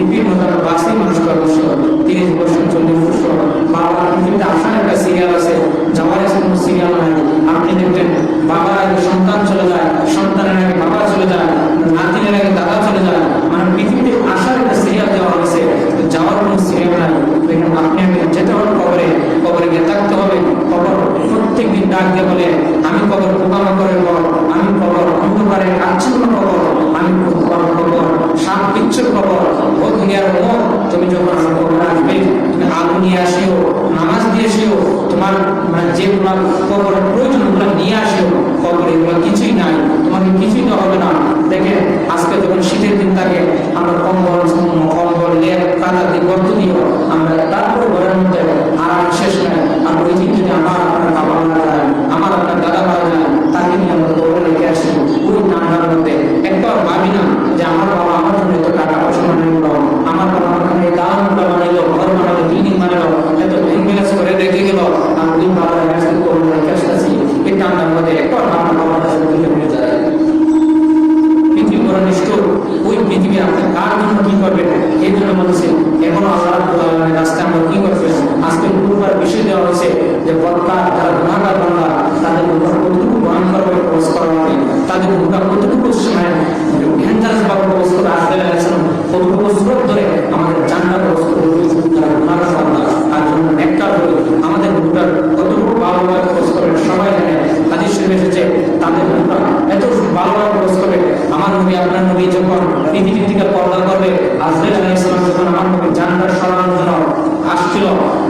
শিল্পীর মতো বাসি মানুষকে অবশ্য 30 বছর 40 বছর বাবা পৃথিবীতে আসার একটা সিরিয়াল আছে, যাওয়ার কোনো সিরিয়াল নাই। আপনি দেখবেন বাবার আগে সন্তান চলে যায়, সন্তানের আগে বাবা চলে যায়, নাতিনের আগে দাদা চলে যায়, মানে পৃথিবীতে আসার একটা সিরিয়াল দেওয়া হয়েছে, যাওয়ার কোনো সিরিয়াল নাই। দেখেন আপনি আগে যেতে হবে কবরে, কবরে গিয়ে থাকতে হবে। কবর প্রত্যেকদিন ডাক দিয়ে বলে, আমি কবর পোকামাকড়ের ঘর, আমি কবর অন্ধকারে আচ্ছন্ন কবর, আমি কবর সাপ বিচ্ছুর কবর। ও দুনিয়ার মোহ, তুমি যখন আমার কবর আসবে তুমি আলু নিয়ে আসিও, নামাজ দিয়ে আসিও, তোমার মানে যেগুলো কবরের প্রয়োজন ওগুলো নিয়ে আসিও। কবরে এগুলো কিছুই নাই, তোমাকে কিছুই তো হবে না। দেখেন আজকে যখন শীতের দিন থাকে আমরা কম্বল লেপ কাঁথা দিয়ে গর্ত দিও, আমরা তারপরে ঘরের মধ্যে আরাম শেষ নেয়। আর ওই দিন যদি আমার আপনার বাবা মারা যায়, আমার আপনার দাদা মারা যায়, তাকে নিয়ে আমরা কবরে রেখে আসি। ওই নামটার মধ্যে একবার ভাবি না যে আমার বাবা আমার জন্য এত টাকা পয়সা বানাইলো, আমার বাবা আমার জন্য এই দামটা বানাইলো, ঘর বানাইলো, বিল্ডিং বানাইলো, এত ইনভেস্ট করে রেখে গেল, আর ওই বাবা কবরে রেখে আসতেছি। এই নামটার মধ্যে একবার আমার বাবার কাছে হয়ে যায়। পৃথিবী বড় নিষ্ঠুর, ওই পৃথিবী আপনি কার জন্য কি করবেন এই জন্য বলছে। এখনো আল্লাহ রাস্তায় আমরা কি করবেন। আজকে গুরুবার বিষয় দেওয়া হয়েছে যে বদকার যারা গুণাগার বাংলা তাদের গুণা কতটুকু ভয়ঙ্করভাবে প্রবেশ করা হবে, তাদের গুণা কতটুকু ডেঞ্জারাস ভাবে প্রবেশ করে আসতে গেছেন, কতটুকু স্রোত ধরে আমাদের জানটা প্রবেশ করে যারা গুণাগার বাংলা তার জন্য একটা ধরে আমাদের গুণার কতটুকু ভালোভাবে প্রবেশ করে সবাই জানে। হাদিস শরীফে এসেছে তাদের গুণা এত ভালোভাবে প্রবেশ করবে। আমার নবী আপনার নবী যখন পৃথিবী থেকে পর্দা করবে, আজরাইল আলাইহিস সালাম যখন আমার নবী জান্নাত সরানোর জন্য আসছিল,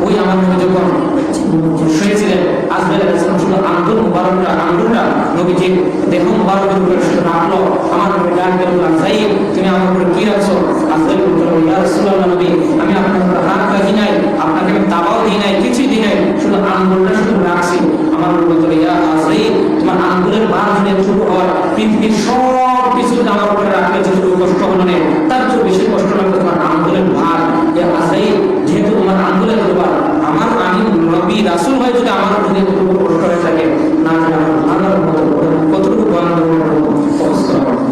ওই আমার নবী যখন শুয়েছিলেন, আজরাইল আলাইহিস সালাম শুধু আঙ্গুল মুবারকটা আঙ্গুলটা নবীজি দেহ মুবারকের উপরে শুধু রাখলো। আমার নবী ডাক দিয়ে বললেন, যায়েদ তুমি আমার উপরে কি রাখছো? আজরাইল বলল, ইয়া রাসূলুল্লাহ নবী, আমি আপনার উপরে হাত রাখি নাই, আপনাকে আমি দাবাও দিই নাই, কিছুই দিই নাই, শুধু আঙ্গুলটা শুধু রাখছি। আমার নবী বলল, ইয়া আজরাইল তোমার আঙ্গুলের বার যদি ছোট হয়, পৃথিবীর সব কিছু আমার উপরে রাখলে যতটুকু কষ্ট হলো না তার চেয়ে বেশি কষ্ট লাগবে তোমার আঙ্গুলের ভার। যেহেতু তোমার আঙ্গুলের ভার, আমার আমি নবী রাসূল হয়ে যদি আমার উপরে এতটুকু কষ্ট হয়ে থাকে, না জানি আমার ভাঙার মতো কতটুকু কষ্ট।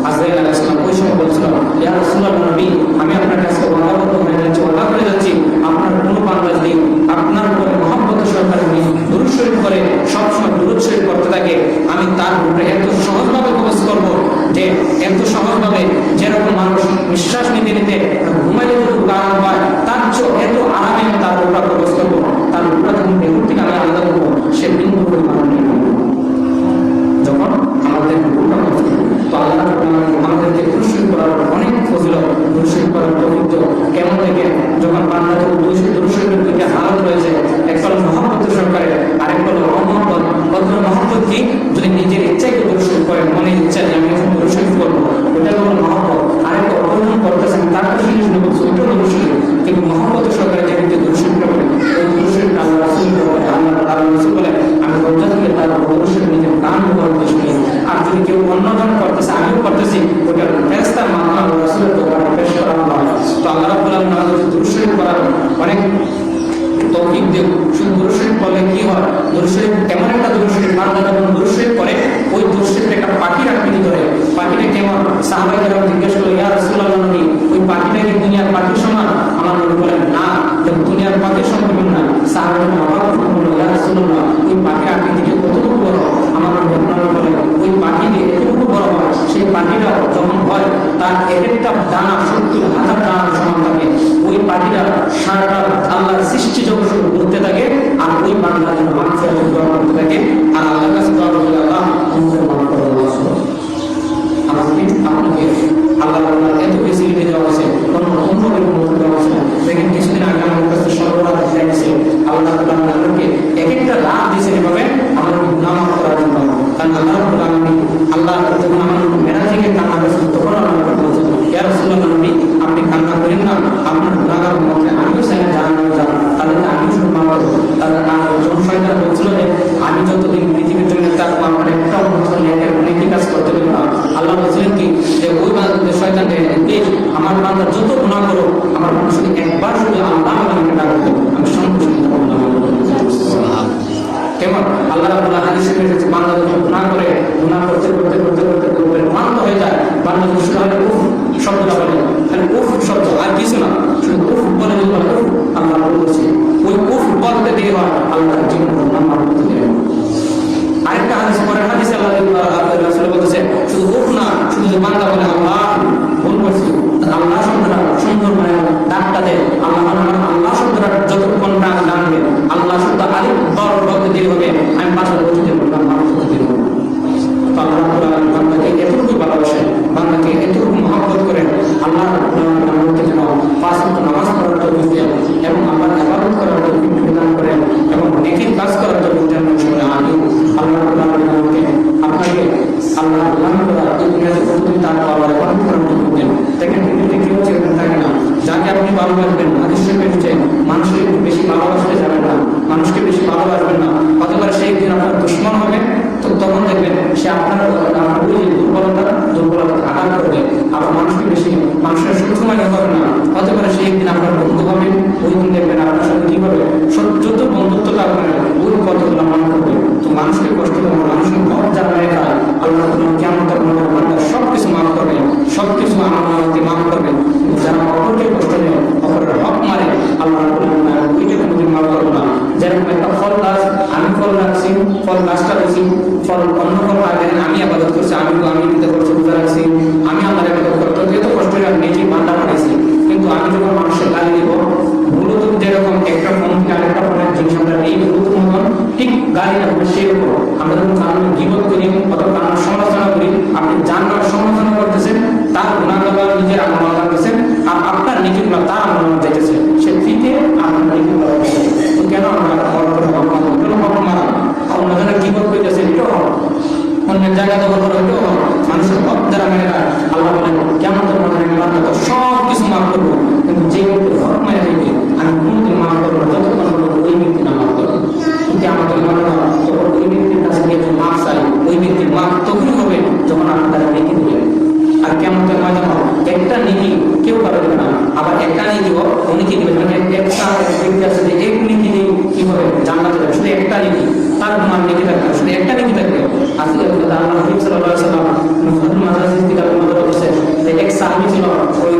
আজরাইল আলাইহিস সালাম ওই সময় বলছিল, ইয়া রাসূলুল্লাহ নবী, আমি আপনার কাছে ওয়াদাবদ্ধ হয়ে যাচ্ছি, ওয়াদা করে যাচ্ছি, আপনার কোনো বান্দা যদি আপনার উপরে মহব্বতের সহকারে দুরূদ শরীফ করে সবসময় দুরূদ শরীফ করতে থাকে, আমি তার উপরে এত সহজভাবে কবজ করবো যে এত সহজভাবে যেরকম মানুষ নিঃশ্বাস নিতে নিতে ঘুমাইলে যতটুকু আরাম পায়, তার চেয়ে এত আরামে আমি তার উপর কবজ করবো। তার উপরে যখন বেগুন থেকে আমি আলাদা করবো, সে বিন্দু পরিমাণ নেই। যখন আমাদের তো আল্লাহ আমাদেরকে দুরূদ করার অনেক ফজিলত, দুরূদ করার পবিত্র কেমন থেকে যখন বান্দাকে দুরূদ শরীফের দুইটা হালত রয়েছে, একটা হলো মহব্বতের সহকারে, আরেকটা হলো অমহব্বত। কত মহব্বত কি? যদি নিজের ইচ্ছায় দুরূদ শরীফ করেন, মনের ইচ্ছা যে আমি এখন দুরূদ শরীফ করবো, ওটা হলো মহব্বত। আরেকটা অর্জন করতেছেন তার কাছে শুনে বলছে ওইটা দুরূদ শরীফ। কিন্তু মহব্বতের সহকারে যে ব্যক্তি দুরূদ শরীফ করবে, ওই দুরূদ শরীফ আল্লাহ রাসূল বলে, আল্লাহ রাসূল বলে আমি দরজা থেকে তার দুরূদ শরীফ নিজের কান মুবারক শুনি। আর যদি কেউ অন্যজন করতেছে, আমিও করতেছি, ওটা ফেরেশতার মাধ্যমে আল্লাহ রাসূলের দরবারে পেশ করা হয়। তো আল্লাহ রাব্বুল আলামিন আমাদের দুরূদ শরীফ করার অনেক তৌফিক দেব। শুধু দুরূদ শরীফ পড়লে কি হয়? দুরূদ শরীফ এমন একটা দুরূদ শরীফ, বান্দা যখন দুরূদ শরীফ পড়ে, ওই দুরূদ শরীফ একটা পাখির আকৃতি ধরে। পাখিটা কেমন? সাহাবায়ে কেরাম জিজ্ঞেস করলো, ইয়া রাসূলুল্লাহ নবী, ওই পাখিটা কি দুনিয়ার পাখির সমান? আমার নবী বলেন, না, দুনিয়ার পাখির সমান না। সাহাবায়ে কেরাম আবার বলল, ইয়া রাসূলুল্লাহ, ওই পাখির আকৃতি কতটুকু বড়? আমার নবী বলেন, ওই পাখিটি এতটুকু বড় হয়, সেই পাখিটা যখন হয় তার একটা দানা 70,000 দানার সমান থাকে। ওই পাখিটা সারাটা আল্লাহর সৃষ্টি জগৎ ঘুরতে থাকে, আর ওই বান্দার জন্য মানুষের দোয়া করতে থাকে, আর আল্লাহর কাছে দোয়া করতে আল্লাহ আমাদের মাফ করে দেওয়া হয়। আমাকে আপনাকে আল্লাহ এত ফেসিলিটি দেওয়া হয়েছে, কোনো অন্যভাবে মনে দেওয়া হয়েছে। দেখেন কিছুদিন আগে আমার কাছে সর্বরাত দিয়েছে আল্লাহ আমাদেরকে এক একটা রাত দিয়েছে এভাবে আমাদের গুনাহ মাফ করার জন্য। কারণ আল্লাহ যখন আমার মেরা থেকে কান্না করেছেন, তখন আমার বলছেন, ইয়া রাসূলুল্লাহ নবী, আপনি কান্না করেন না, আপনার গুনাহগার মধ্যে আমিও চাই জাহান্নামে যাব, তাদেরকে আমিও সম্মান করব। তাদের যখন শয়তান বলছিল যে আমি যতদিন পৃথিবীর জন্য থাকবো আমার একটা অনেকই কাজ করতে পারবো না, আল্লাহ বলছিলেন কি যে ওই শয়তানকে আমার বান্দা যত গুনাহ করো, আমার বান্দা শুধু একবার শুধু আল্লাহ আমাকে ডাকবে, আমি সন্তুষ্ট হব। কেমন আল্লাহ রাব্বুল আলামিন বান্দা যখন গুনাহ করে, গুনাহ করতে করতে করতে করতে ক্লান্ত হয়ে যায়, বান্দা শুধু উফ শব্দটা বলে, উফ শব্দ আর কিছু না। করছে, ওই উফ বলতে দেরি হয় আল্লাহ জীবন মাফ করতে দেবে। আরেকটা হাদিস, পরের হাদিসে আল্লাহ রাসূল বলেছে শুধু উফ না, শুধু যে বান্দা বলে আল্লাহ ভুল করছি, আল্লাহ শব্দটা সুন্দর মানে ডাকটা দেয়, আল্লাহ শব্দটা যতক্ষণ ডাক ডাকবে, আল্লাহ শব্দ আলিফ বড় বলতে দেরি হবে, আমি পাঁচটা বলতে বললাম মানুষ করতে দেরি হবে। তো আল্লাহ বান্দাকে এতটুকু ভালোবাসেন, বান্দাকে এতটুকু মহব্বত করেন, আল্লাহ বান্দাকে যেন পাঁচ ওয়াক্ত নামাজ পড়ার তৌফিক দেন এবং আল্লাহর ইবাদত করার তৌফিক প্রদান করেন এবং নেকির কাজ করার তৌফিক দান করেন। আমিন। আল্লাহ আপনাকে আল্লাহ এই দুনিয়াতে কতদিন তার পাওয়ার ইবাদত করার তৌফিক দেন। দেখেন পৃথিবীতে কেউ যেরকম থাকে না, যাকে আপনি ভালোবাসবেন হাদিসে পেয়েছে মানুষকে একটু বেশি ভালোবাসতে যাবেন না, মানুষকে বেশি ভালোবাসবেন না, কতবার সেই দিন আপনার দুশ্মন হবে, তো তখন দেখবেন সে আপনার দুর্বলতা আঘাত করবে। আবার মানুষকে বেশি মানুষের শত্রু মানে হবে না, হতে পারে সেই দিন আপনার বন্ধু হবে, ওই দিন দেখবেন আপনার সাথে কি হবে, যত বন্ধুত্বটা আপনার ওই কতগুলো মান করবে। তো মানুষকে কষ্ট দেবো, মানুষকে হক যারা রেখা আল্লাহ কেমন সবকিছু মাফ করবে, সবকিছু আমাকে মাফ করবে। যারা অপরকে কষ্ট দেয়, অপরের হক মারে, আল্লাহ ওইটা কোনোদিন মাফ করবো না। যেরকম একটা ফল গাছ, আমি ফল রাখছি, ফল গাছটা রয়েছি, ফল অন্য ফল আগে আমি আবাদত করছি, আমি দিতে করছি, রোজা রাখছি, আমি আমার আবাদত করতে যেহেতু কষ্ট করে আমি নিজেই বান্দা পাঠাইছি, কিন্তু আমি যখন মানুষের গালি দিব, মূলত যেরকম একটা ফোন থেকে আরেকটা ফোনের জিনিস আমরা এই মূলত মতন ঠিক গালি রাখবো, সেই রকম আমরা যখন কারণে জীবন করি অথবা কারণ সমালোচনা করি, আপনি যার নাম সমালোচনা করতেছেন, তার গুণাগুলো নিজের আমল করতেছেন, আর আপনার নিজেগুলো তার আমল যেতেছে, সে ফিতে আপনার নিজেগুলো তো কেন আমরা অন্যজনের জীবন করতেছে, এটাও হোক অন্যের জায়গা দখল করে, এটাও হোক মানুষের হক যারা মেরে রাখ, আল্লাহ বলেন কেমন তো সব কিছু মাফ করবো, কিন্তু যে ব্যক্তির হক মেরে দিবে আমি কোনোদিন মাফ করবো না, যতক্ষণ ওই ব্যক্তি না মাফ করবো। কিন্তু আমাদের মনে হয় যখন ওই ব্যক্তির কাছে গিয়ে মাফ চাই, ওই ব্যক্তির মাফ তখনই হবে যখন আমরা তারা নেকি দিবেন। আর কেমন তো মজা একটা নেকি কেউ কারো দেবে না, আবার একটা নেকি হোক উনি কি দেবেন, মানে একটা ব্যক্তি আছে যে এক নেকি নেই কি হবে জান্নাতে যাবে, শুধু একটা নেকি, তার তোমার নেকি থাকবে, শুধু একটা নেকি থাকবে। আজকে আল্লাহ নবী সাল্লাল্লাহু আলাইহি ওয়াসাল্লাম মুহাম্মদ মাজাজি কিতাবের মধ্যে বলেছে যে এক সাহাবী ছিল, ওই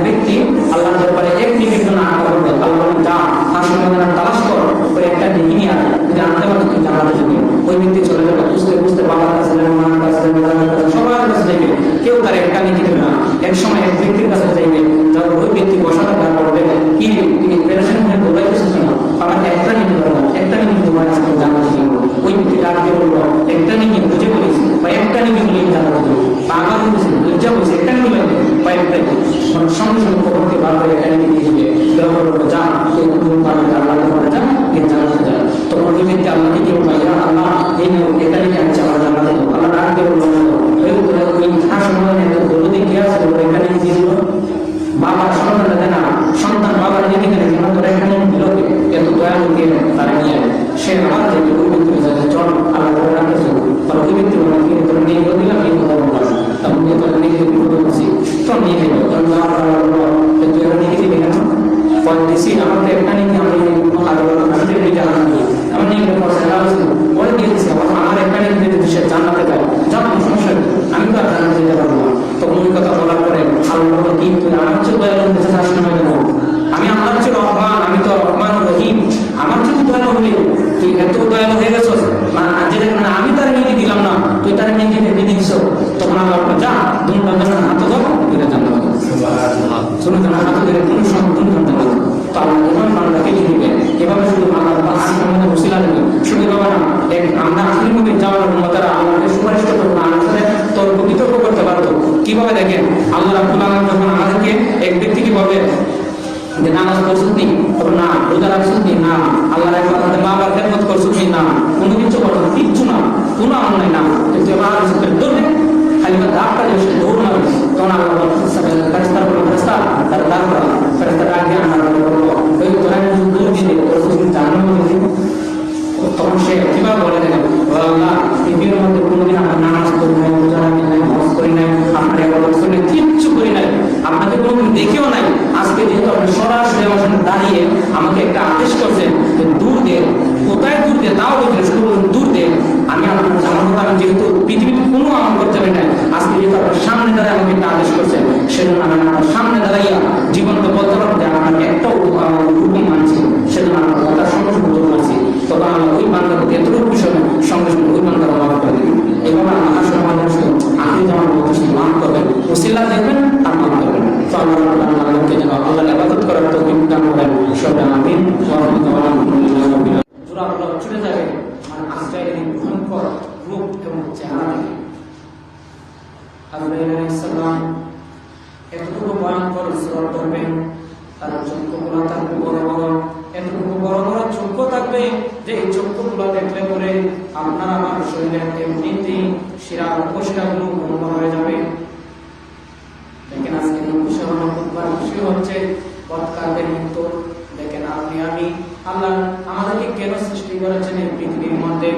ব্যক্তি আল্লাহর দরবারে এক নেকির জন্য আশা করবে, আল্লাহ যা আসলে তালাশ কর, ওই একটা নেকি নিয়ে যদি আনতে পারো তুমি জান্নাতে যাবে। ওই ব্যক্তি চলে যাবে বুঝতে বুঝতে বাবার কাছে যাবে, মার কাছে যাবে, সবার কাছে যাবে, কেউ তার একটা নেকি দেবে না। এক সময় এক ব্যক্তির কাছে যাইবে, যখন ওই ব্যক্তি বসা থাকার পর দেবে কি তিনি পেরেছেন হয়ে বলাই বসেছে না, আমার একটা নেকি দেবো, একটা নেকি তোমার কাছে জান্নাতে যাবো। ওই ব্যক্তি ডাক দিয়ে বললো একটা নেকি বুঝে বলেছি বা একটা নেকি বলে জান্নাতে যাবো, পাগল বলেছে লজ্জা বলছে একটা নেকি লাগবে বা একটাই সঙ্গে সঙ্গে খবরকে বার করে একটা নেকি দিয়ে দিবে, ব্যবহার করবো যা তুই পারবে আল্লাহ করে যা গিয়ে জান্নাতে যা। তখন ওই ব্যক্তি আল্লাহকে কেউ পাইয়া আল্লাহ এই এটা নেকি আমি আমার জান্নাতে যাবো, আল্লাহ ডাক দিয়ে বললো বাবার সন্তান না, সন্তান বাবার নিয়ে গেলে তোরা এখানে বিরোধী এত দয়ালু দিয়ে তারা নিয়ে সে আমার যে ওই ব্যক্তি চল আল্লাহ করে রাখতেছে, তাহলে ওই ব্যক্তি তোরা নিয়ে দিলাম এই কথা বললাম, তখন তোরা নিয়ে বিপদ করছি তো নিয়ে নেব, তুই এরা নিয়ে দিবি কেন দিছি আমাদের একটা নিয়ে আমি আমি নিয়ে পরে দিয়ে দিচ্ছি আমার একটা নিয়ে সে জানাতে পারে যা কোনো সমস্যা আমি তো আর জানাতে যেতে পারবো না। তখন ওই কথা বলার পরে আল্লাহ কি তুই আমার চেয়ে দয়ালু হতে চাস না কেন, আমি আমার চেয়ে রহমান, আমি তো রহমান রহিম, আমার চেয়ে দয়ালু হলে তুই এত দয়ালু হয়ে গেছ, মানে আমি তার নিয়ে দিলাম না, তুই তার নিয়ে দিয়ে দিচ্ছ, তখন আল্লাহ যা দুজন হাত ধর তুই জানতে শুনে যেন হাত ধরে কোনো সন্তান জানতে পারবো। তো আল্লাহ এভাবে বান্দাকে দিবে, এভাবে শুধু আল্লাহ বসিলা দেবে, শুধু বাবা না আমরা আসলে মধ্যে যাওয়ার মতারা আল্লাহকে সুপারিশ করতে পারবো, আমার সাথে তর্ক বিতর্ক করতে পারতো। কিভাবে দেখেন আল্লাহ রাব্বুল আলামিন যখন আমাদেরকে এক ব্যক্তি কি বলবে যে নামাজ পড়ছুনি না, রোজা রাখছুনি না, আল্লাহর আমাদের মা বাবার খেদমত করছুনি না, কোনো কিছু করছো কিচ্ছু না, কোনো আমল নাই না, কিন্তু এবার ধরবে খালি দাঁড়টা যে দৌড় মারবে, তখন আল্লাহ ফেরেশতার বলবে ফেরেশতা তার দাঁড় করা, ফেরেশতা ডাক দিয়ে আমরা বলবো ওই তোরা দৌড় দিতে করছুনি জাহান্নামে দিতে, তখন সে কিভাবে বলে দেখেন আল্লাহ পৃথিবীর মধ্যে কোনোদিন আমরা নামাজ করি নাই, রোজা রাখি নাই, হজ করি নাই, আপনার ইবাদত করি নাই, কিচ্ছু করি নাই, আপনাকে কোনোদিন দেখেও নাই, আজকে যেহেতু আপনি সরাসরি আমার সামনে দাঁড়িয়ে আমাকে একটা আদেশ করছেন যে দূর দে, কোথায় দূর দে তাও বলছেন শুধু দূর দে, আমি আমার কথা আমি যেহেতু পৃথিবীতে কোনো আমল করতে পারি নাই, আজকে যেহেতু আপনার সামনে দাঁড়িয়ে আমাকে একটা আদেশ করছেন, সেজন্য আমি আমার সামনে দাঁড়াইয়া জীবন তো বলতে পারবো যে আপনাকে একটা হুকুম মানছি, ধরবেন, তার চক্ষুগুলো থাকবে বড় বড়, এতটুকু বড় বড় চক্ষু থাকবে যে এই চক্ষুগুলো দেখলে পরে আপনার আমার শরীরের এমনিতেই শিরা উপশিরাগুলো বন্ধ হয়ে যাবে। দেখেন আজকে খুশি হচ্ছে পথকারদের মৃত্যু। দেখেন আপনি আমি, আল্লাহ আমাদেরকে কেন সৃষ্টি করেছেন এই পৃথিবীর মধ্যে,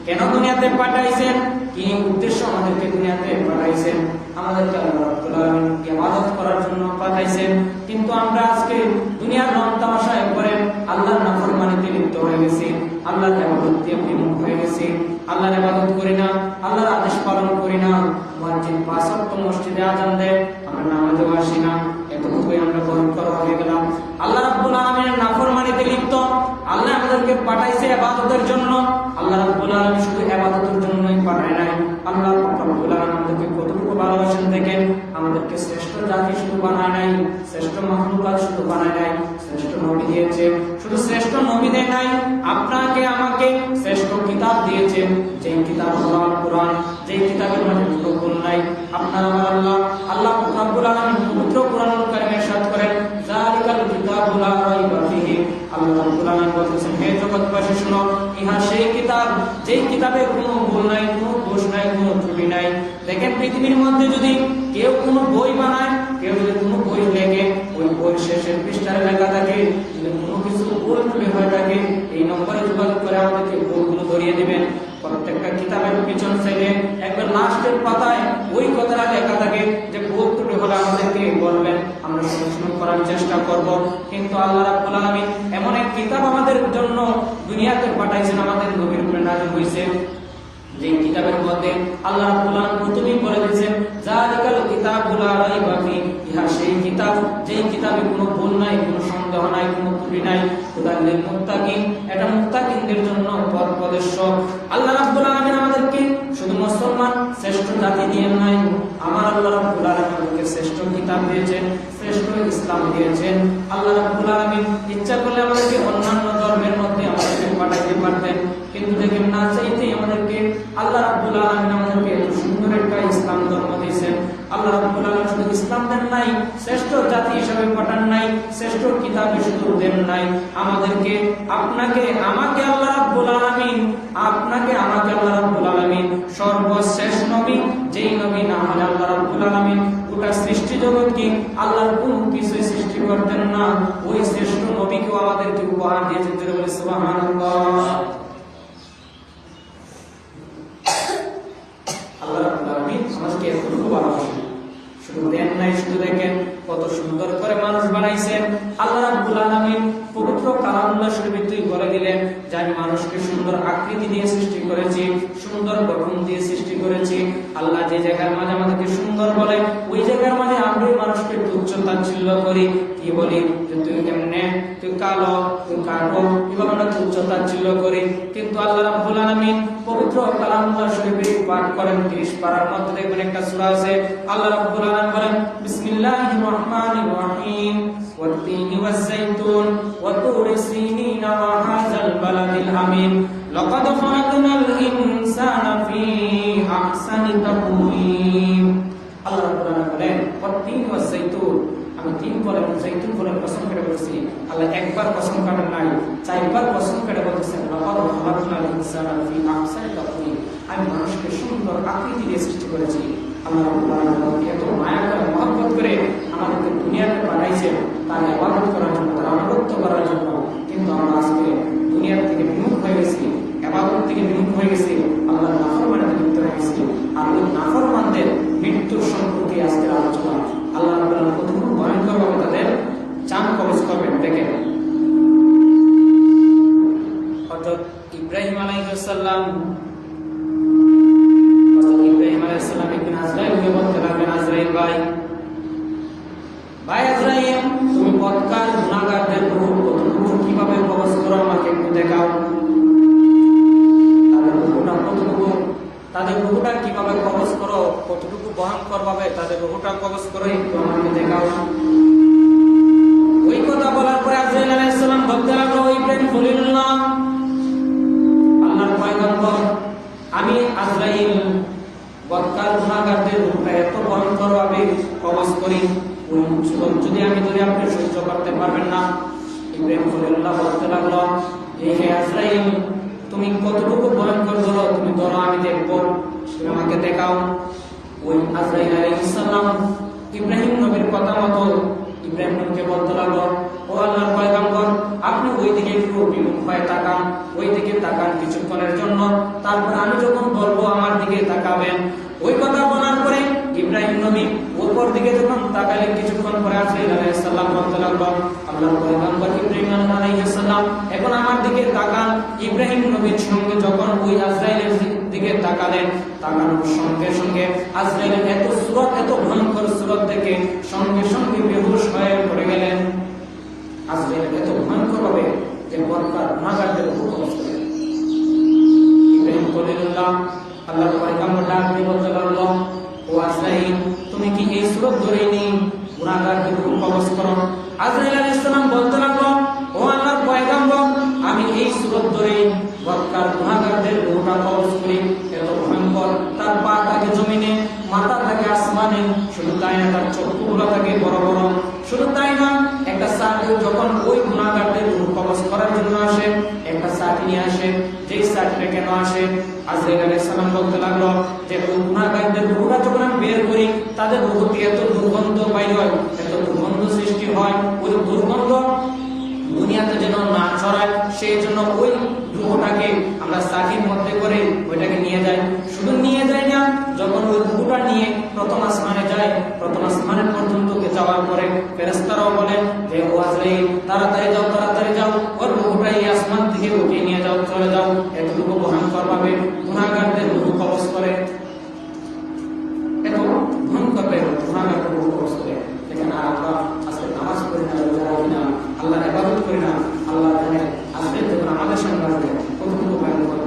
কেন দুনিয়াতে পাঠাইছেন, কি উদ্দেশ্য আমাদেরকে দুনিয়াতে পাঠাইছেন? আমাদেরকে আল্লাহ রাব্বুল আলামিনকে ইবাদত করার জন্য পাঠাইছেন। কিন্তু আমরা আজকে দুনিয়ার রং তামাশায় পড়ে আল্লাহর নাফরমানিতে লিপ্ত হয়ে গেছি, আল্লাহর ইবাদত থেকে বিমুখ হয়ে গেছি। আল্লাহর ইবাদত করি না, আল্লাহর আদেশ পালন করি না। মুয়াজ্জিন 5 ওয়াক্ত মসজিদে আযান দেয়, আমরা নামাজেও আসি না। এতটুকুই আমরা গ্রহণ করা হয়ে গেলাম। আল্লাহ রাব্বুল আলামিনের নাফরমানিতে লিপ্ত। আল্লাহ আমাদেরকে পাঠাইছে ইবাদতের জন্য। আল্লাহ রাব্বুল আলামিন শুধু ইবাদতের জন্যই পাঠায় নাই। আল্লাহ রাব্বুল আলামিন আমাদেরকে কতটুকু ভালোবাসেন দেখেন। আমাদেরকে শ্রেষ্ঠ জাতি শুধু বানায় নাই, শ্রেষ্ঠ মাখলুকাত শুধু বানায় নাই, শ্রেষ্ঠ নবী দিয়েছে। শুধু শ্রেষ্ঠ নবী দেয় নাই, আপনাকে আমাকে শ্রেষ্ঠ কিতাব দিয়েছে, যেই কিতাব হলো কোরআন, যেই কিতাবের মধ্যে কোনো ভুল নাই। আপনার আমার আল্লাহ রাব্বুল আলামিন পবিত্র কোরআনুল কারীমে ইরশাদ করেন, যালিকাল কিতাবু লা রাইবা ফীহি। আল্লাহ রাব্বুল আলামিন বলেছেন, হে জগৎবাসী শুনো, ইহা সেই কিতাব যেই কিতাবে কোনো ভুল নাই, কোনো দোষ নাই, কোনো ত্রুটি নাই। দেখেন পৃথিবীর মধ্যে যদি কেউ কোনো বই বানায়, কেউ যদি কোনো বই লেখে, ওই বই শেষের পৃষ্ঠায় লেখা থাকে যদি কোনো কিছু ভুল ত্রুটি হয়ে থাকে, এই নম্বরে যোগাযোগ করে আমাদেরকে ভুলগুলো ধরিয়ে দিবেন। প্রত্যেকটা কিতাবের পিছন সাইডে একবার লাস্টের পাতায় ওই কথাটা লেখা থাকে যে ভুল ত্রুটি হলে আমাদেরকে বলবেন, আমরা সংশোধন করার চেষ্টা করব। কিন্তু আল্লাহ রাব্বুল আলামিন এমন এক কিতাব আমাদের জন্য দুনিয়াতে পাঠাইছেন, আমাদের নবীর উপরে নাযিল হয়েছে, যে কিতাবের মধ্যে আল্লাহ রাব্বুল আলামিন প্রথমেই বলে দিয়েছেন, যালিকাল কিতাবু লা রাইবা ফীহি। ইহা সেই কিতাব যেই কিতাবে কোনো ভুল নাই, কোনো সন্দেহ নাই, কোনো ত্রুটি নাই। হুদাল লিল মুত্তাকিন, এটা মুত্তাকিনদের জন্য পথ প্রদর্শক। আল্লাহ রাব্বুল আলামিন আমাদেরকে শুধু মুসলমান শ্রেষ্ঠ জাতি দিয়ে নাই, আমার আল্লাহ রাব্বুল আলামিন আমাদেরকে শ্রেষ্ঠ কিতাব দিয়েছেন, শ্রেষ্ঠ ইসলাম দিয়েছেন। আল্লাহ রাব্বুল আলামিন ইচ্ছা করলে আমাদেরকে অন্যান্য ধর্মের মধ্যে আমাদেরকে পাঠাইতে পারতেন, কিন্তু দেখেন না চাইতেই আমাদেরকে আল্লাহ রাব্বুল আলামিন আমাদেরকে এত সুন্দর একটা ইসলাম ধর্ম দিয়েছেন। আল্লাহ রাব্বুল আলামিন শুধু ইসলাম দেন নাই, শ্রেষ্ঠ জাতি হিসেবে পাঠান নাই, শ্রেষ্ঠ কিতাব হিসেবে দেন নাই, আমাদেরকে আপনাকে আমাকে আল্লাহ রাব্বুল আলামিন, আপনাকে আমাকে আল্লাহ রাব্বুল আলামিন সর্বশ্রেষ্ঠ নবী, যেই নবী না হলে আল্লাহ রাব্বুল আলামিন গোটা সৃষ্টি জগৎকে আল্লাহর কোনো কিছু সৃষ্টি করতেন না, ওই শ্রেষ্ঠ নবীকেও আমাদেরকে উপহার দিয়েছেন। যেটা বলে সুবহানাল্লাহ। আল্লাহ রাব্বুল আলামিন আমাদেরকে এতটুকু ভালোবাসেন, শুধু দেন নাই, শুধু দেখেন কত সুন্দর করে মানুষ বানাইছেন। আল্লাহ রাব্বুল আলামিন পবিত্র কালামুল্লাহ শরীফে বলে দিলেন যে আমি মানুষকে সুন্দর আকৃতি দিয়ে সৃষ্টি করেছি, সুন্দর গঠন দিয়ে সৃষ্টি করেছি। আল্লাহ যে জায়গার মাঝে আমাদেরকে সুন্দর বলে, ওই জায়গার মাঝে আমরা মানুষকে তুচ্ছ তাচ্ছিল্য করি, কি বলি যে তুই কেমনে, তুই কালো, তুই কাটো, এভাবে আমরা তুচ্ছ তাচ্ছিল্য করি। কিন্তু আল্লাহ রাব্বুল আলামিন পবিত্র কালামুল্লাহ শরীফে পাঠ করেন 30 পারার মধ্যে দেখবেন একটা সূরা আছে, আল্লাহ রাব্বুল আলামিন বলেন, বিসমিল্লাহির রাহমানির রাহিম, ওয়াত-তিনি ওয়াজ-যাইতুন ওয়া তুরি সিনিন ওয়া হাযাল বালাদিল আমিন, লাকাদ খালাকনাল ইনসানা ফী আহসানি তাকওয়িম। আল্লাহ রাব্বুল আলামিন বলেন, ওয়াত-তিনি ওয়াজ-যাইতুন, আমি 3 ফলের যাইতুন ফলের কসম করে বলছি। আল্লাহ একবার কসম কাটেন নাই, 4বার কসম করে বলতেছেন, লাকাদ খালাকনাল ইনসানা ফী আহসানি তাকওয়িম, আমি মানুষকে সুন্দর আকৃতি দিয়ে সৃষ্টি করেছি। আল্লাহ রাব্বুল আলামিন এত মায়া করে, মহব্বত করে আমাদেরকে দুনিয়াতে পাঠাইছেন তার ইবাদত করার জন্য, তার আনুগত্য করার জন্য। কিন্তু আমরা আজকে দুনিয়ার থেকে বিমুখ হয়ে গেছি, ইবাদত থেকে বিমুখ হয়ে গেছি, আল্লাহর নাফরমানিতে লিপ্ত হয়ে গেছি। আর ওই নাফরমানদের মৃত্যুর সম্পর্কে আজকের আলোচনা। আল্লাহ রাব্বুল আলামিন কতটুকু ভয়ঙ্করভাবে তাদের জান কবজ করবেন দেখেন। হযরত ইব্রাহিম আলাইহিস সালাম একদিন আজরাইলকে বলতে লাগলেন, আজরাইল ভাই, আজরাইল, তুমি পথকার গুনাহগারদের রূহ কতটুকু কিভাবে কবজ করো আমাকে একটু দেখাও। তাদের রূহটা কিভাবে কবজ করো, কতটুকু ভয়ঙ্কর ভাবে তাদের রূহটা কবজ করো, একটু আমাকে দেখাও। ওই কথা বলার পরে আজরাইল করতে পারবেন না। ইব্রাহিম খলিলুল্লাহ বলতে লাগলো, এই হে আজরাইল, তুমি কতটুকু ভয়ঙ্কর ধরো, তুমি ধরো, আমি দেখবো, তুমি আমাকে দেখাও। ওই আজরাইল আলাইহিস সালাম ইব্রাহিম নবীর কথা মতো ইব্রাহিম নবীকে বলতে লাগলো, ও আল্লাহর পয়গম্বর, আপনি ওই দিকে একটু বিমুখ হয়ে তাকান, ওই দিকে তাকান কিছুক্ষণের জন্য, তারপর আমি যখন বলবো আমার দিকে তাকাবেন। ওই কথা বলার পরে ইব্রাহিম নবী উপর দিকে যখন তাকালেন, কিছুক্ষণ পরে আজরাইল আলাইহিস সালাম বলতে লাগলো, আল্লাহর পয়গম্বর ইব্রাহিম আলাইহিস সালাম, এখন আমার দিকে তাকান। ইব্রাহিম নবীর সঙ্গে যখন ওই আজরাইলের দিকে তাকালেন, তাকানোর সঙ্গে সঙ্গে আজরাইলের এত সুরত, এত ভয়ঙ্কর সুরত দেখে সঙ্গে সঙ্গে বেহুশ হয়ে পড়ে গেলেন। আজরাইল এত ভয়ঙ্কর হবে যে বরকার গুনাহগারদের উপর অবস্থা। ইব্রাহিম খলিলুল্লাহ আল্লাহর পয়গম্বর ডাক দিয়ে বলতে লাগলো, ও আজরাইল, তুমি কি এই সুরত ধরে নি গুনাহগারদের উপর কবজ করো? আজরাইল আলাইহিস সালাম বলতে লাগলো, ও আল্লাহর পয়গম্বর, আমি এই সুরত ধরে বরকার গুনাহগারদের রূহটা কবজ করি। এত ভয়ঙ্কর, তার পা থাকে জমিনে, মাথা থাকে আসমানে, শুধু তাই না, তার চক্ষুগুলো থাকে বড় বড়। শুধু তাই না, একটা সাথী যখন ওই গুনাহগারদের রূহ কবজ করার জন্য আসে, একটা সাথী নিয়ে আসে। যেই সাথীটা কেন আসে? আজরাইল আলাইহিস সালাম বলতে লাগলো যে ওই গুনাহগারদের রূহটা যখন আমি বের করি, তাদের রূহ থেকে এত দুর্গন্ধ বাইর হয়, এত দুর্গন্ধ সৃষ্টি হয়, ওই দুর্গন্ধ দুনিয়াতে যেন না ছড়ায়, সেই জন্য ওই রূহটাকে আমরা সাথীর মধ্যে করে ওইটাকে নিয়ে যাই। শুধু নিয়ে যাই না, যখন ওই রূহটা নিয়ে প্রথম আসমানে যায়, প্রথম আসমানের পর্যন্ত যাওয়ার পরে ফেরেশতারাও বলেন যে ও আজরাইল, তাড়াতাড়ি যাও, তাড়াতাড়ি যাও, ওর রূহটা এই আসমান থেকে উঠিয়ে নিয়ে যাও, চলে যাও। এতটুকু ভয়ঙ্কর ভাবে গুনাহগারদের রূহ কবজ করে, এত ভয়ঙ্কর ভাবে গুনাহগারদের রূহ কবজ করে। দেখেন, আর আমরা আজকে নামাজ পড়ি না, রোজা রাখি না, আল্লাহর ইবাদত করি না। আল্লাহ জানেন আজকে যখন আমাদের সঙ্গে আসবে কতটুকু ভয়ঙ্কর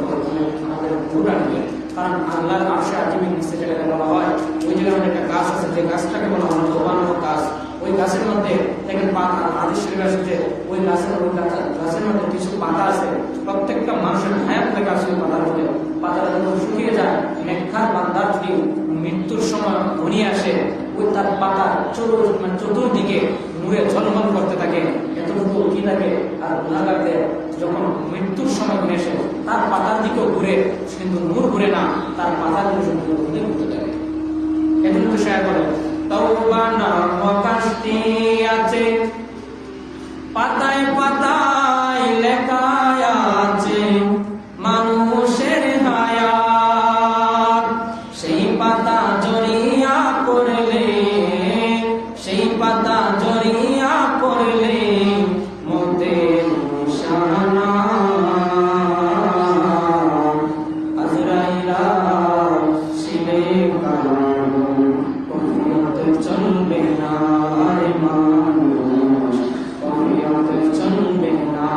আমাদের রূহটা নিয়ে। কারণ আল্লাহর আরশে আজিমের নিচে যেটাকে বলা হয়, ওই জায়গায় আমাদের একটা গাছ আছে, যে গাছটাকে বলা হয় দোবানো গাছ। ওই গাছের মধ্যে দেখেন পাতা, হাদিস শরীফে আছে যে ওই গাছের মধ্যে কিছু পাতা আছে, প্রত্যেকটা মানুষের হায়াত লেখা আছে ওই পাতার মধ্যে। পাতাটা যখন শুকিয়ে যায়, নেককার বান্দার যদি মৃত্যুর সময় ঘনিয়ে আসে, ওই তার পাতা চতুর্দিকে নূরে ঝলমল করতে থাকে, এতটুকু কি থাকে। আর গুনাহগারদের যখন মৃত্যুর সময় ঘনিয়ে আসে, তার পাতার দিকেও ঘুরে, কিন্তু নূর ঘুরে না, তার পাতার ঘুরে ঘুরতে থাকে। এজন্য তো শেয়ার করে তওবা নাম কাশতি আছে, পাতায় পাতায় লেখা আছে মানুষের হায়াত। সেই পাতা জড়িয়া পড়লে, সেই পাতা জড়িয়া পড়লে মতের নিশানা। আজরাইলা শিলে চলবে না রে মানুষ, চলবে না।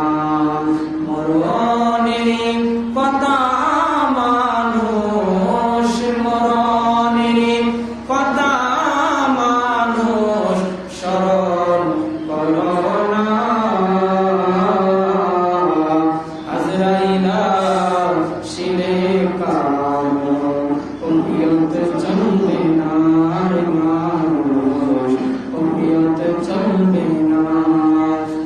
মরণের কথা মানুষ, মরণের কথা মানুষ স্মরণ করো না। আজরাইলা শিলে কানো চলবে না রে মানুষ, চলবে না।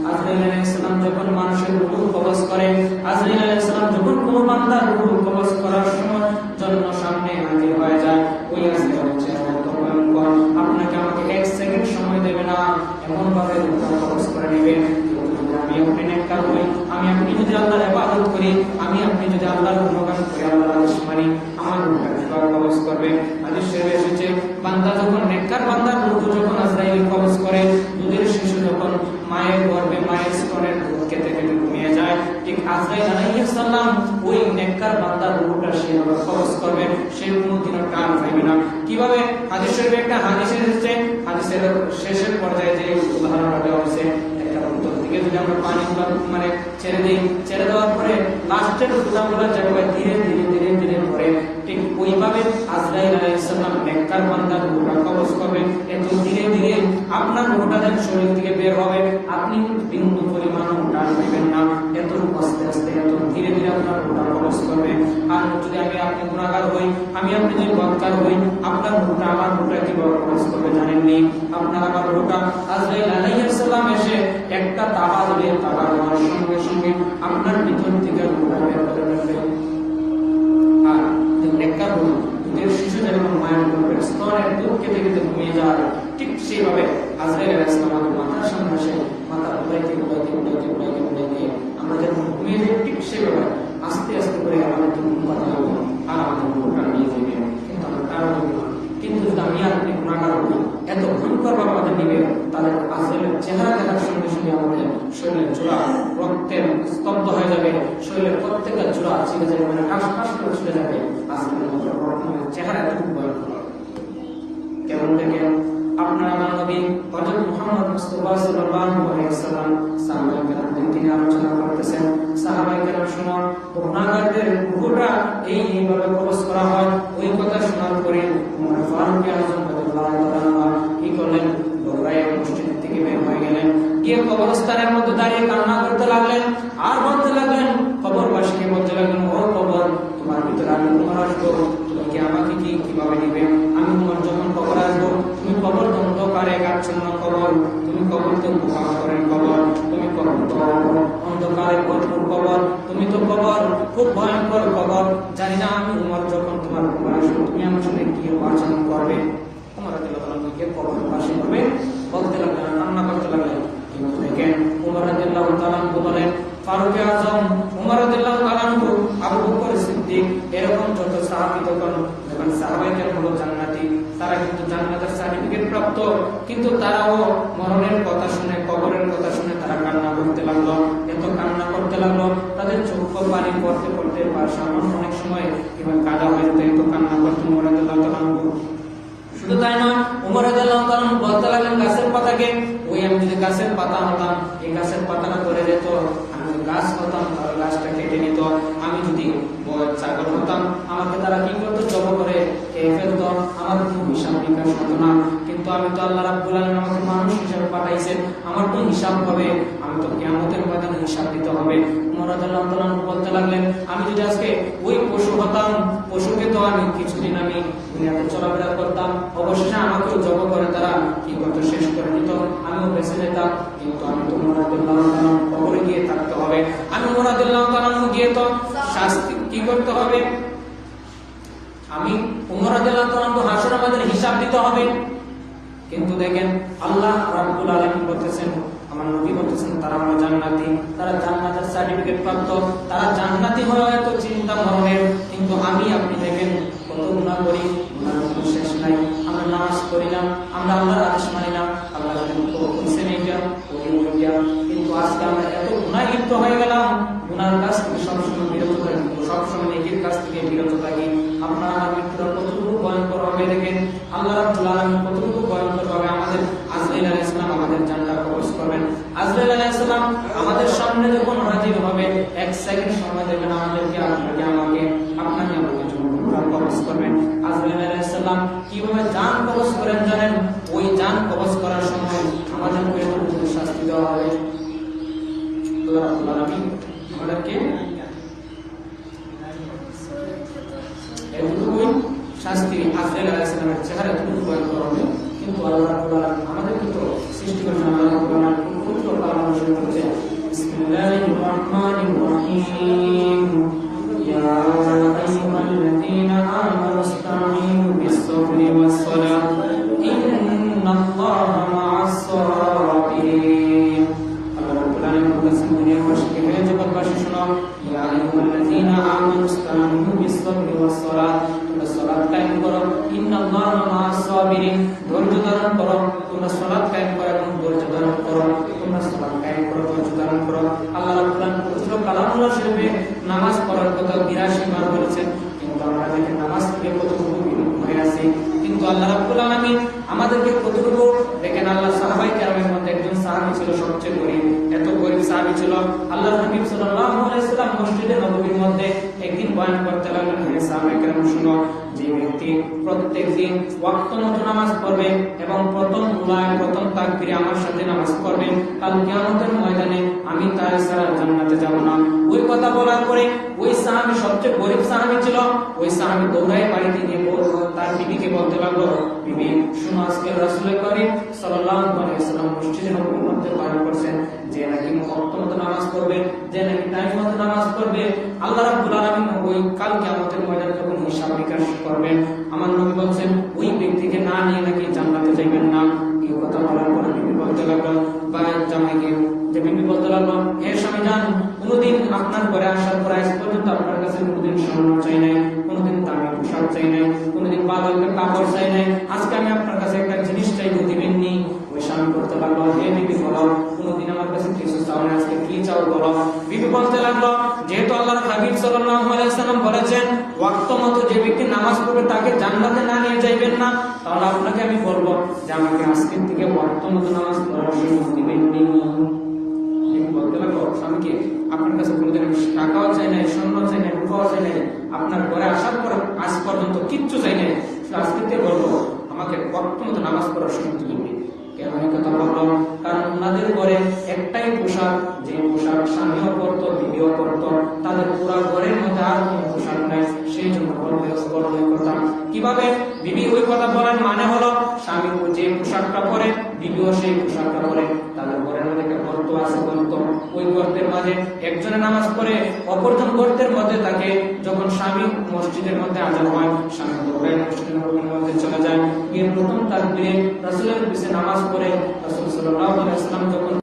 আজরাইল আলাইহিস সালাম যখন মানুষের রূহ কবজ করে, আজরাইল আলাইহিস সালাম যখন কোনো বান্দার রূহ কবজ করার সময় জন্য সামনে হাজির হয়ে যায়, ওই আজরাইল হচ্ছে এত ভয়ঙ্কর, আপনাকে আমাকে 1 সেকেন্ড সময় দেবে না, এমন ভাবে রূহ কবজ করে নেবে। আমি আপনি নেককার হই, আমি আপনি যদি আল্লাহর ইবাদত করি, আমি আপনি যদি আল্লাহর গুণগান করি, আল্লাহর আদেশ মানি, আমার রূহটা কবজ করবে। হাদিস শরীফে এসেছে, বান্দা যখন নেককার বান্দার রূহ যখন আজরাইল কবজ করে, দুধের শিশু যখন মায়ের গর্ভে মায়ের স্তনের দুধ খেতে খেতে ঘুমিয়ে যায়, ঠিক আজরাইল আলাইহিস সালাম ওই নেককার বান্দার রূহটা সে কবজ করবে, সে কোনোদিনও টান পাইবে না। কিভাবে? হাদিস শরীফে একটা হাদিস এসেছে, হাদিসের শেষের পর্যায়ে যে উদাহরণটা দেওয়া হয়েছে, একটা উত্তর দিকে যদি আমরা পানি মানে ছেড়ে দিই, ছেড়ে দেওয়ার পরে লাস্টের ফুটাগুলো যেভাবে ধীরে ধীরে ধীরে ধীরে পড়ে, ঠিক ওইভাবে আজরাইল আলাইহিস সালাম নেককার বান্দার রূহটা কবজ করবে। এত ধীরে ধীরে আপনার রূহটা যেন শরীর থেকে বের হবে, আপনি বিন্দু পরিমাণও টান পাইবেন না, এত আস্তে আস্তে এত ধীরে ধীরে আপনার রূহটা কবজ করবে। আর যদি আপনি গুনাহগার হই, আমি আপনি যদি বদকার হই, আপনার রূহটা আমার রূহটা কিভাবে কবজ করবে জানেননি? আপনার আমার রূহটা আজরাইল আলাইহিস সালাম এসে তাবা দিবে, তাবা দেওয়ার সঙ্গে সঙ্গে আপনার ভিতর থেকে রূহটা বের করে নেবে। আর নেককার হলো দুধের শিশু যেরকম মায়ের গর্ভের স্তনের দুধ খেতে খেতে ঘুমিয়ে যায়, ঠিক সেইভাবে আজরাইল আলাইহিস সালাম আমাদের মাথার সামনে আসে, মাথা উড়াইতে উড়াইতে উড়াইতে উড়াইতে উড়াইতে আমরা যখন ঘুমিয়ে যাই ঠিক সেইভাবে আস্তে আস্তে করে আমাদের ঘুম পাতা হবে আর আমাদের রূহটা নিয়ে যাবে। কিন্তু আমরা কারণ কিন্তু যদি আমি আর আপনি গুণাগার হই, এত ভয়ঙ্কর ভাবে আমাদের নিবে, তাদের আজরাইলের চেহারা দেখার সঙ্গে সঙ্গে আমাদের শরীরের জোড়া রক্তের স্তব্ধ হয়ে যাবে, শরীরের প্রত্যেকটা জোড়া ছিঁড়ে যাবে, মানে কাশ কাশ করে ছুটে যাবে। আজরাইলের চেহারা এত ভয়ঙ্কর। কেমন দেখেন আপনার আমার নবী হযরত মুহাম্মদ মুস্তাফা সাল্লাল্লাহু আলাইহি ওয়াসাল্লাম সাহাবায়ে কেরামদের তিনি আলোচনা করতেছেন। সাহাবায়ে কেরাম শুনো গুনাহগারদের রূহটা এইভাবে কবজ করা হয়, ওই কথা শোনার পরে ওমর ফারুক আযম রাদিয়াল্লাহু তাআলা কি করলেন, দৌড়ায় মসজিদ থেকে বের হয়ে গেলেন, গিয়ে কবরস্থানের মধ্যে দাঁড়িয়ে কান্না করতে লাগলেন আর বলতে লাগলেন, কবরবাসীকে বলতে লাগলেন, ও কবর, তোমার ভিতরে আমি উমর আসবো, তুমি কি আমাকে কিভাবে নিবে? আমি উমর যখন কবর আসবো, তুমি কবর অন্ধকারে কাচ্ছন্ন কবর, তুমি কবর তো গুহা করেন কবর, তুমি কবর তো অন্ধকারে ভরপুর কবর, তুমি তো কবর খুব ভয়ঙ্কর কবর। জানি না আমি উমর যখন তোমার কবর আসবো তুমি আমার সঙ্গে কি আচরণ করবে। উমর রাদিয়াল্লাহু তাআলা কে কবর পাশে হবে বলতে লাগলেন, কান্না করতে লাগলেন। কিন্তু দেখেন উমর রাদিয়াল্লাহু তাআলা বলেন, ফারুক আযম উমর রাদিয়াল্লাহু তাআলা, আবু বকর সিদ্দিক, এরকম যত সাহাবী যখন সাহাবায়ে কেরাম হলো জান্নাতি, তারা কিন্তু জান্নাতের সার্টিফিকেট প্রাপ্ত, কিন্তু তারাও মরণের কথা শুনে, কবরের কথা শুনে তারা কান্না করতে লাগলো, এত কান্না করতে লাগলো তাদের চোখ পানি পড়তে পড়তে সামান্য অনেক সময় এবার কাদা হয়ে যেত, এত কান্না করতে উমর রাদিয়াল্লাহু তাআলা। শুধু তাই নয়, উমর রাদিয়াল্লাহু তাআলা বলতে লাগলেন গাছের পাতাকে, ওই আমি যদি গাছের পাতা হতাম, এই গাছের পাতাটা ধরে যেত, আমি যদি গাছ হতাম তাহলে গাছটা কেটে নিত, আমি যদি ছাগল হতাম আমাকে তারা কি করতো, জব করে খেয়ে ফেলতো, আমার কোনো হিসাব নিকাশ হতো না। কিন্তু আমি তো আল্লাহ রাব্বুল আলামিন আমাকে মানুষ হিসেবে পাঠাইছেন, আমার তো হিসাব হবে, আমি তো কিয়ামতের ময়দানে হিসাব দিতে হবে। উমর রাদিয়াল্লাহু তাআলা বলতে লাগলেন, আমি যদি আজকে ওই পশু হতাম, পশুকে তো আমি কিছুদিন আমি দুনিয়াতে চলাফেরা করতাম, অবশেষে আমাকেও জব করে তারা কি করতো, শেষ করে দিত, আমিও বেঁচে যেতাম। কিন্তু আমি তো উমর রাদিয়াল্লাহু তাআলা কবরে গিয়ে থাকতে হবে, আমি উমর রাদিয়াল্লাহু তাআলা গিয়ে তো শাস্তি কি করতে হবে, আমি উমর রাদিয়াল্লাহু তাআলা হাসরে আমাদের হিসাব দিতে হবে। কিন্তু দেখেন আল্লাহ রাব্বুল আলামিন বলতেছেন, আমার নবী বলতেছেন তারা হলো জান্নাতি, তারা জান্নাতের সার্টিফিকেট প্রাপ্ত, তারা জান্নাতি হয়ে হয়তো চিন্তা মরণের, কিন্তু আমি আপনি দেখেন কত গুনাহ করি, গুনাহের কোনো শেষ নাই। আমরা নামাজ পড়ি না, আমরা আল্লাহর আদেশ মানি না, আল্লাহ বলছেন এইটা ওইটা, কিন্তু আজকে আমরা এত গুনাহে লিপ্ত হয়ে গেলাম, গুনার কাজ থেকে সবসময় বিরত থাকি, সবসময় নেকির কাজ থেকে বিরত থাকি। আপনার আমার মৃত্যুটা কতটুকু ভয়ঙ্কর হবে দেখেন, আল্লাহ রাব্বুল আলামিন কতটুকু ভয়ঙ্কর হবে আমাদের আজরাইল আলাইহিস সালাম আমাদের জানটা কবজ করবেন। আজরাইল আলাইহিস সালাম আমাদের সামনে যখন হাজির হবে, এক সেকেন্ড সময় দেখবেন আমাদেরকে, আপনাকে আমাকে, আপনাকে আমাকে কবজ করবেন। আজরাইল আলাইহিস সালাম কিভাবে জান কবজ করেন জানেন? ওই জান কবজ করার সময় আমাদেরকে কতটুকু শাস্তি দেওয়া হবে। আল্লাহ রাব্বুল আলামিন আমাদেরকে এতটুকুই শাস্তি, আজরাইল আলাইহিস সালামের চেহারা এতটুকু ভয়ঙ্কর হবে, কিন্তু আল্লাহ রাব্বুল আলামিন আমাদেরকে তো সৃষ্টি করেছেন, আল্লাহ রাব্বুল আলামিন পবিত্র কালাম শুরু করেছেন, বিসমিল্লাহির রহমানির রহিম, ইয়া আইয়ুহাল্লাযীনা আমানু ইসতাঈনু বিস-সাবরি ওয়াস-সালাহ ইন্নাল্লাহা মা'আস-সাবিরিন। আল্লাহ রাব্বুল আলামিন বলেছেন, দুনিয়াবাসীকে হে জগৎবাসী শোনো, ইয়া আইয়ুহাল্লাযীনা আমানু ইসতাঈনু বিস-সাবরি ওয়াস-সালাহ, তোমরা সালাত কায়েম করো, ইন্নাল্লাহা মা'আস-সাবিরিন, ধৈর্য ধারণ করো, তোমরা সালাত কায়েম করো এবং ধৈর্য ধারণ করো, তোমরা সালাত কায়েম করো, ধৈর্য ধারণ করো। আল্লাহ রাব্বুল আলামিন পবিত্র কালামুল্লাহ শরীফে নামাজ পড়ার কথা 82 বার বলেছেন, কিন্তু আমরা দেখেন নামাজ থেকে কতটুকু বিরত হয়ে আছি। কিন্তু আল্লাহ রাব্বুল আলামিন আমাদেরকে কতটুকু দেখেন, আল্লাহ সাহাবায়ে কেরামের মধ্যে একজন সাহাবী ছিল সবচেয়ে গরীব, এত গরীব সাহাবী ছিল, আল্লাহর নবী সাল্লাল্লাহু আলাইহি ওয়াসাল্লাম মসজিদে নববীর মধ্যে একদিন বয়ান করতে লাগলেন, হে সাহাবায়ে কেরাম শুনো, যে ব্যক্তি প্রত্যেকদিন ওয়াক্ত মতো নামাজ পড়বে এবং প্রথম উলায় প্রথম তাকবীরে আমার সাথে নামাজ পড়বে, কাল কিয়ামতের ময়দানে আমি তার ছাড়া জান্নাতে যাব না। ওই কথা বলার পরে ওই সাহাবী সবচেয়ে গরীব সাহাবী ছিল, ওই সাহাবী দৌড়ায় বাড়িতে গিয়ে তার বিবিকে বলতে লাগলো, বিবি শুনো, আজকে রাসূল করিম সাল্লাল্লাহু আলাইহি ওয়াসাল্লাম মসজিদে নববীর মধ্যে বয়ান করছেন যে নাকি যে নাকি টাইম মতো নামাজ পড়বে, আল্লাহ রাব্বুল আলামিন ওই কাল কিয়ামতের ময়দানে যখন হিসাব নিকাশ করবেন, আমার নবী বলেন ওই ব্যক্তিকে না নিয়ে নাকি জান্নাতে যাবেন না। এই কথা বলার পরে বিবি বলতে লাগলো, বা জামাইকে যে বিবি বলতে লাগলো, হে স্বামী জান, কোনদিন আপনার ঘরে আসার পর আজ পর্যন্ত আপনার কাছে কোনদিন স্বর্ণ চাই নাই, কোনদিন দামি পোশাক চাই নাই, কোনদিন ভালো একটা কাপড় চাই নাই, আজকে আমি আপনার কাছে একটা জিনিস চাইবো, দিবেন নি? ওই স্বামী বলতে লাগলো, হে বিবি বলো, কোনদিন আমার কাছে কিছু চাও না, আজকে কি চাও বলো। বিবি বলতে লাগলো, যেহেতু আল্লাহর হাবিব সাল্লাল্লাহু আলাইহি ওয়াসাল্লাম বলেছেন ওয়াক্ত মতো যে ব্যক্তি নামাজ পড়বে তাকে জান্নাতে না নিয়ে যাইবেন না, তাহলে আপনাকে আমি বলবো যে আমাকে আজকের থেকে ওয়াক্ত মতো নামাজ পড়ার সুযোগ দিবেন নি? বলতে লাগলো, স্বামীকে আপনার কাছে কোনদিন টাকাও চাই নাই, স্বর্ণ চাই নাই, রূপাও চাই নাই, আপনার ঘরে আসার পর আজ পর্যন্ত কিচ্ছু চাই নাই, আজকে থেকে বলবো আমাকে ওয়াক্ত মতো নামাজ পড়ার সুযোগ দিবেন। কেন এই কথা বললাম? কারণ ওনাদের ঘরে একটাই পোশাক, যে পোশাক স্বামীও করতো, বিবিও করতো, তাদের পুরা ঘরের মধ্যে আর কোনো পোশাক নাই, সেই জন্য কথা। কিভাবে বিবি ওই কথা বলার মানে হলো, স্বামী যে পোশাকটা পরে বিবিও সেই পোশাকটা পরে, তাদের ঘরের মধ্যে একটা গর্ত আছে, গর্ত, ওই গর্তের মাঝে একজনে নামাজ পড়ে, অপরজন গর্তের মধ্যে থাকে। যখন স্বামী মসজিদের মধ্যে আযান হয়, স্বামী দৌড়ায় মসজিদের মধ্যে চলে যায়, গিয়ে প্রথম তাকবীরে রাসূলের পিছে নামাজ পড়ে। রাসূল সাল্লাল্লাহু আলাইহি ওয়াসাল্লাম যখন